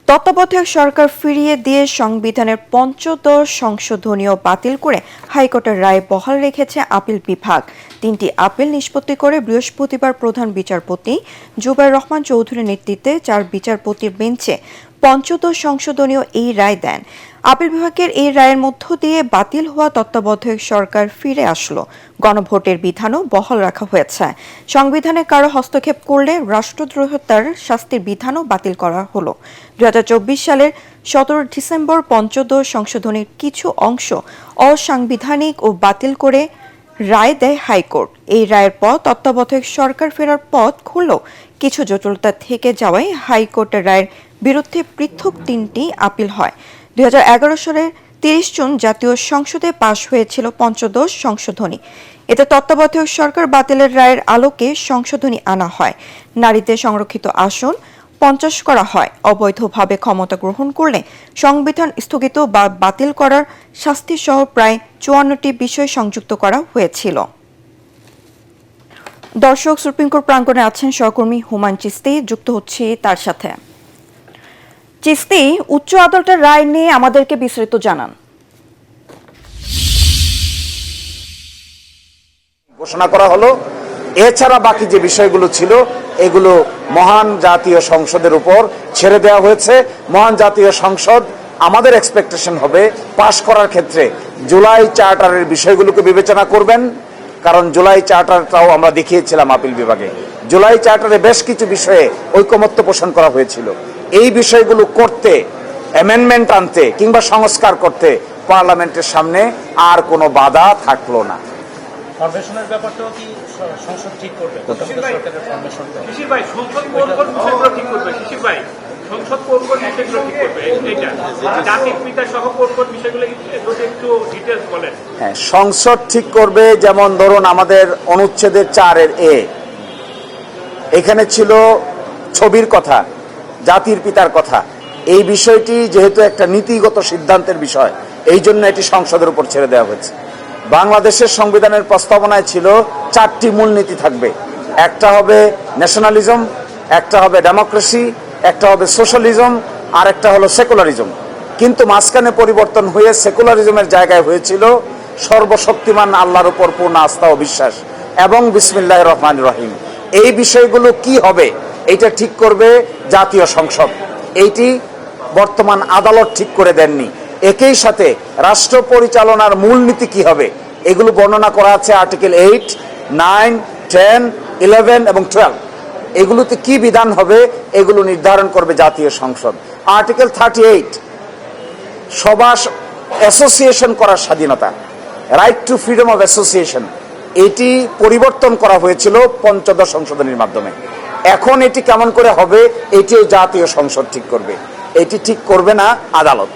তত্ত্বাবধায়ক সরকার ফিরিয়ে দিয়ে সংবিধানের পঞ্চদশ সংশোধনীও বাতিল করে হাইকোর্টের রায় বহাল রেখেছে আপিল বিভাগ। 3টি আপিল নিষ্পত্তি করে বৃহস্পতিবার প্রধান বিচারপতি জুবায়ের রহমান চৌধুরীর নেতৃত্বে 4 বিচারপতির বেঞ্চে পঞ্চদশ সংশোধনীয় এই রায় দেন। আপিল বিভাগের এই রায়ের মধ্য দিয়ে বাতিল হওয়া তত্ত্বাবধায়ক সরকার ফিরে আসলো। গণভোটের বিধানও বহাল রাখা হয়েছে। সংবিধানে কারো হস্তক্ষেপ করলে রাষ্ট্রদ্রোহিতার শাস্তির বিধানও বাতিল করা হলো। 2024 সালের 17 ডিসেম্বর পঞ্চদশ সংশোধনীর কিছু অংশ অসাংবিধানিক ও বাতিল করে রায় দেয় হাইকোর্ট। এই রায়ের পর তত্ত্বাবধায়ক সরকার ফেরার পথ খুললেও কিছু জটিলতা থেকে যাওয়ায় হাইকোর্টের রায়ের বিরুদ্ধে পৃথক 3টি আপিল হয়। 2011 সালের 30 জুন জাতীয় সংসদে পাশ হয়েছিল পঞ্চদশ সংশোধনী। এতে তত্ত্বাবধায়ক সরকার বাতিলের রায়ের আলোকে সংশোধনী আনা হয়। নারীদের সংরক্ষিত আসন 50 করা হয়। অবৈধভাবে ক্ষমতা গ্রহণ করলে সংবিধান স্থগিত বা বাতিল করার শাস্তি সহ প্রায় 54টি বিষয় সংযুক্ত করা হয়েছিল। দর্শক, সুপ্রিম কোর্ট প্রাঙ্গণে আছেন সহকর্মী হুমায়ুন চিস্তি, যুক্ত হচ্ছে তার সাথে। চিস্তি, উচ্চ আদালতের রায় নিয়ে আমাদেরকে বিস্তারিত জানান। ঘোষণা করা হলো, এছাড়া বাকি যে বিষয়গুলো ছিল এগুলো মহান জাতীয় সংসদের উপর ছেড়ে দেওয়া হয়েছে। মহান জাতীয় সংসদ আমাদের এক্সপেকটেশন হবে পাশ করার ক্ষেত্রে জুলাই চার্টারের বিষয়গুলোকে বিবেচনা করবেন, কারণ জুলাই চার্টারটাও আমরা দেখিয়েছিলাম আপিল বিভাগে। জুলাই চার্টারে বেশ কিছু বিষয়ে ঐকমত্য পোষণ করা হয়েছিল। এই বিষয়গুলো করতে, অ্যামেন্ডমেন্ট আনতে কিংবা সংস্কার করতে পার্লামেন্টের সামনে আর কোনো বাধা থাকলো না। ফরমেশনের ব্যাপারটাও কি সংসদ ঠিক করবে? সরকারের ফরমেশনটা শিশির ভাই, সংসদ কোন বিষয়গুলো ঠিক করবে? শিশির ভাই, সংসদ কোন বিষয়গুলো ঠিক করবে? এইটা জাতির পিতা সহ কোন বিষয়গুলো একটু ডিটেইলস বলেন। হ্যাঁ, সংসদ ঠিক করবে। যেমন ধরুন আমাদের অনুচ্ছেদের 4-এর এ, এখানে ছিল ছবির কথা, জাতির পিতার কথা। এই বিষয়টি যেহেতু একটা নীতিগত সিদ্ধান্তের বিষয়, এই জন্য এটি সংসদের উপর ছেড়ে দেওয়া হয়েছে। বাংলাদেশের সংবিধানের প্রস্তাবনায় ছিল 4টি মূলনীতি থাকবে। একটা হবে ন্যাশনালিজম, একটা হবে ডেমোক্রেসি, একটা হবে সোশ্যালিজম, আর একটা হলো সেকুলারিজম। কিন্তু মাঝখানে পরিবর্তন হয়ে সেকুলারিজমের জায়গায় হয়েছিল সর্বশক্তিমান আল্লাহর উপর পূর্ণ আস্থা ও বিশ্বাস এবং বিসমিল্লাহির রহমানির রহিম। এই বিষয়গুলো কি হবে এটা ঠিক করবে জাতীয় সংসদ। এইটি বর্তমান আদালত ঠিক করে দেননি। একই সাথে রাষ্ট্র পরিচালনার মূলনীতি কি হবে এগুলো বর্ণনা করা আছে আর্টিকেল 8, 9, 10, 11 এবং 12। এগুলোতে কি বিধান হবে এগুলো নির্ধারণ করবে জাতীয় সংসদ। আর্টিকেল 38 সভা অ্যাসোসিয়েশন করার স্বাধীনতা, right two freedom of association, এটি পরিবর্তন করা হয়েছিল পঞ্চদশ সংশোধনীর মাধ্যমে। এখন এটি কেমন করে হবে এটিও জাতীয় সংসদ ঠিক করবে, এটি ঠিক করবে না আদালত।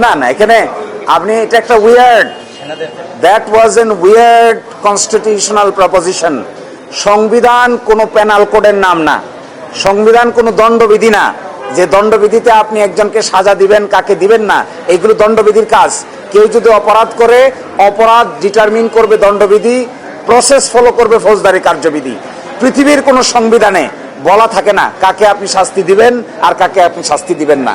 না না, এখানে আপনি এটা একটা weird, that was an weird constitutional proposition. সংবিধান কোনো পেনাল কোডের নাম না, সংবিধান কোনো দণ্ডবিধি না যে দণ্ডবিধিতে আপনি একজনকে সাজা দিবেন কাকে দিবেন না, এগুলো দণ্ডবিধির কাজ। কেউ যদি অপরাধ করে অপরাধ ডিটারমিন করবে দণ্ডবিধি, প্রসেস ফলো করবে ফৌজদারি কার্যবিধি। পৃথিবীর কোনো সংবিধানে বলা থাকে না কাকে আপনি শাস্তি দিবেন আর কাকে আপনি শাস্তি দিবেন না।